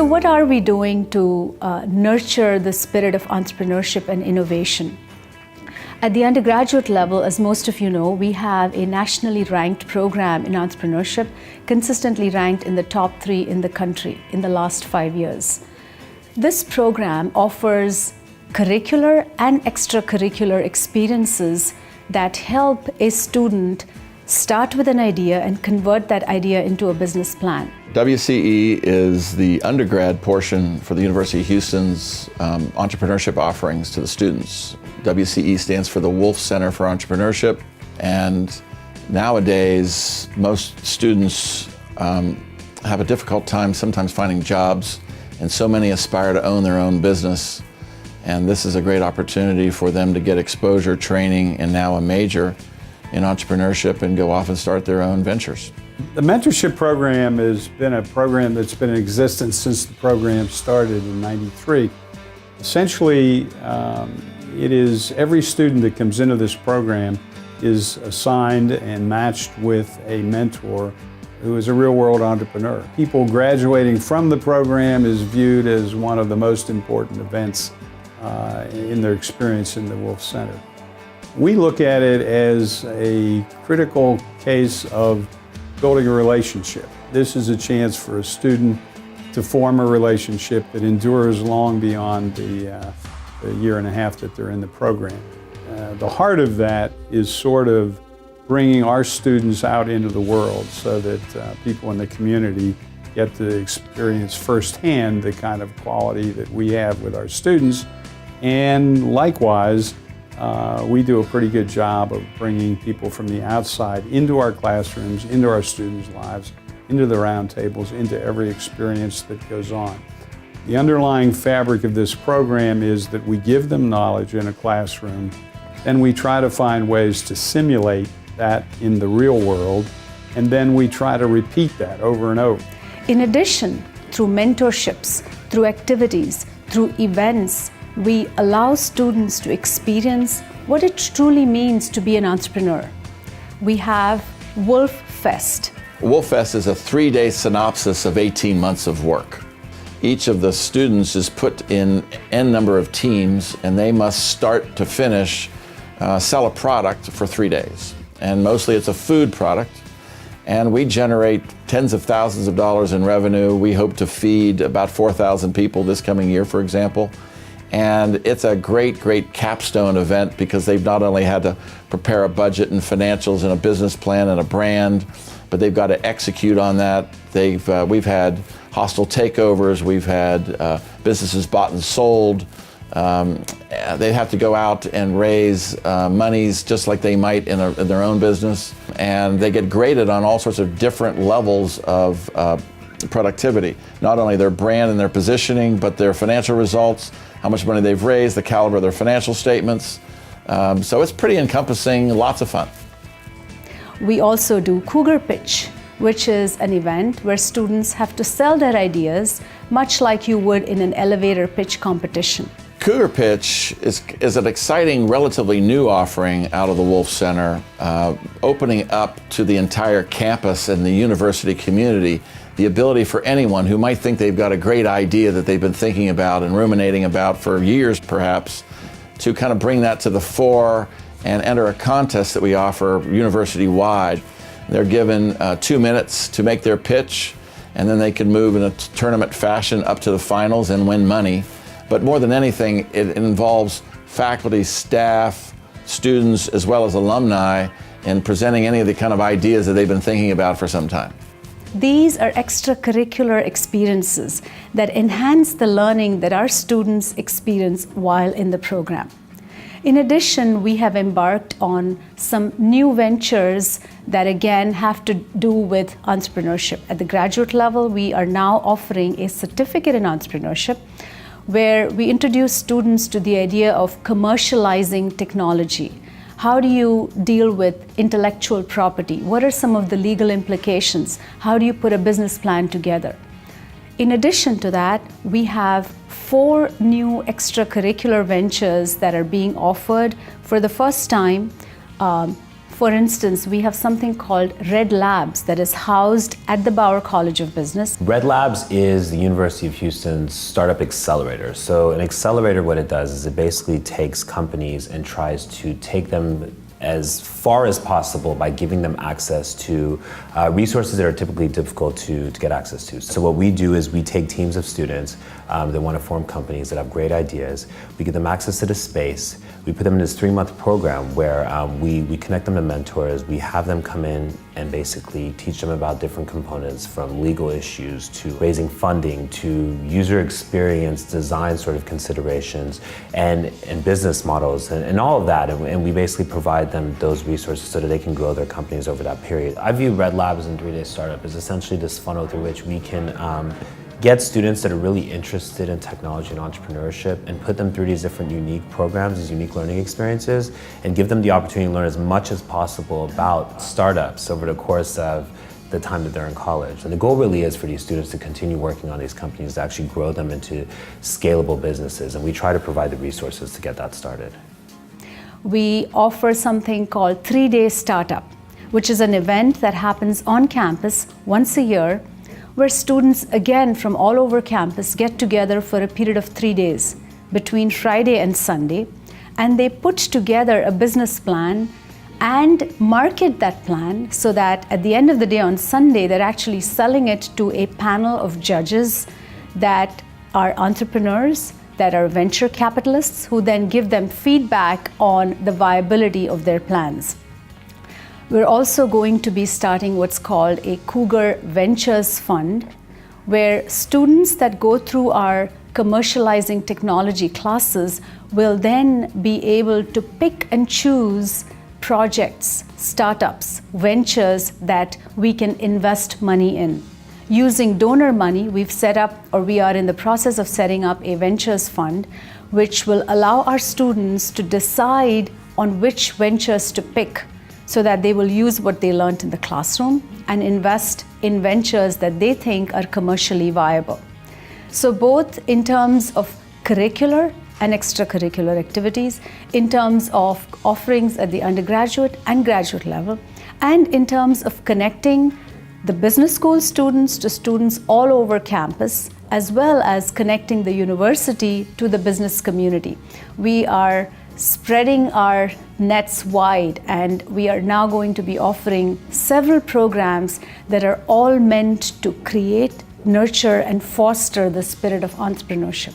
So what are we doing to nurture the spirit of entrepreneurship and innovation? At the undergraduate level, as most of you know, we have a nationally ranked program in entrepreneurship, consistently ranked in the top 3 in the country in the last 5 years. This program offers curricular and extracurricular experiences that help a student start with an idea and convert that idea into a business plan. WCE is the undergrad portion for the University of Houston's entrepreneurship offerings to the students. WCE stands for the Wolf Center for Entrepreneurship, and nowadays most students have a difficult time sometimes finding jobs, and so many aspire to own their own business. And this is a great opportunity for them to get exposure, training, and now a major in entrepreneurship and go off and start their own ventures. The mentorship program has been a program that's been in existence since the program started in '93. Essentially, it is every student that comes into this program is assigned and matched with a mentor who is a real-world entrepreneur. People graduating from the program is viewed as one of the most important events in their experience in the Wolf Center. We look at it as a critical case of building a relationship. This is a chance for a student to form a relationship that endures long beyond the year and a half that they're in the program. The heart of that is sort of bringing our students out into the world so that people in the community get to experience firsthand the kind of quality that we have with our students. And likewise, we do a pretty good job of bringing people from the outside into our classrooms, into our students' lives, into the roundtables, into every experience that goes on. The underlying fabric of this program is that we give them knowledge in a classroom, and we try to find ways to simulate that in the real world, and then we try to repeat that over and over. In addition, through mentorships, through activities, through events, we allow students to experience what it truly means to be an entrepreneur. We have Wolf Fest. Wolf Fest is a 3-day synopsis of 18 months of work. Each of the students is put in N number of teams, and they must start to finish sell a product for 3 days. And mostly it's a food product, and we generate tens of thousands of dollars in revenue. We hope to feed about 4,000 people this coming year, for example. And it's a great, great capstone event because they've not only had to prepare a budget and financials and a business plan and a brand, but they've got to execute on that. We've had hostile takeovers, we've had businesses bought and sold. They have to go out and raise monies just like they might in their own business. And they get graded on all sorts of different levels of productivity. Not only their brand and their positioning, but their financial results, how much money they've raised, the caliber of their financial statements. So it's pretty encompassing, lots of fun. We also do Cougar Pitch, which is an event where students have to sell their ideas, much like you would in an elevator pitch competition. Cougar Pitch is an exciting, relatively new offering out of the Wolf Center, opening up to the entire campus and the university community the ability for anyone who might think they've got a great idea that they've been thinking about and ruminating about for years perhaps, to kind of bring that to the fore and enter a contest that we offer university-wide. They're given 2 minutes to make their pitch, and then they can move in a tournament fashion up to the finals and win money. But more than anything, it involves faculty, staff, students, as well as alumni in presenting any of the kind of ideas that they've been thinking about for some time. These are extracurricular experiences that enhance the learning that our students experience while in the program. In addition, we have embarked on some new ventures that again have to do with entrepreneurship. At the graduate level, we are now offering a certificate in entrepreneurship where we introduce students to the idea of commercializing technology. How do you deal with intellectual property? What are some of the legal implications? How do you put a business plan together? In addition to that, we have 4 new extracurricular ventures that are being offered for the first time For instance, we have something called Red Labs that is housed at the Bauer College of Business. Red Labs is the University of Houston's startup accelerator. So an accelerator, what it does is it basically takes companies and tries to take them as far as possible by giving them access to resources that are typically difficult to get access to. So what we do is we take teams of students that want to form companies that have great ideas. We give them access to the space. We put them in this 3-month program where we connect them to mentors. We have them come in and basically teach them about different components, from legal issues to raising funding to user experience, design sort of considerations, and business models and all of that. And we basically provide them those resources so that they can grow their companies over that period. I view Red Labs and 3-Day Startup as essentially this funnel through which we can get students that are really interested in technology and entrepreneurship and put them through these different unique programs, these unique learning experiences, and give them the opportunity to learn as much as possible about startups over the course of the time that they're in college. And the goal really is for these students to continue working on these companies, to actually grow them into scalable businesses, and we try to provide the resources to get that started. We offer something called 3-Day Startup, which is an event that happens on campus once a year, where students, again from all over campus, get together for a period of 3 days between Friday and Sunday, and they put together a business plan and market that plan so that at the end of the day on Sunday, they're actually selling it to a panel of judges that are entrepreneurs, that are venture capitalists, who then give them feedback on the viability of their plans. We're also going to be starting what's called a Cougar Ventures Fund, where students that go through our commercializing technology classes will then be able to pick and choose projects, startups, ventures that we can invest money in. Using donor money, we've set up, or we are in the process of setting up, a ventures fund, which will allow our students to decide on which ventures to pick, so that they will use what they learned in the classroom and invest in ventures that they think are commercially viable. So both in terms of curricular and extracurricular activities, in terms of offerings at the undergraduate and graduate level, and in terms of connecting the business school students to students all over campus, as well as connecting the university to the business community. We are spreading our nets wide, and we are now going to be offering several programs that are all meant to create, nurture, and foster the spirit of entrepreneurship.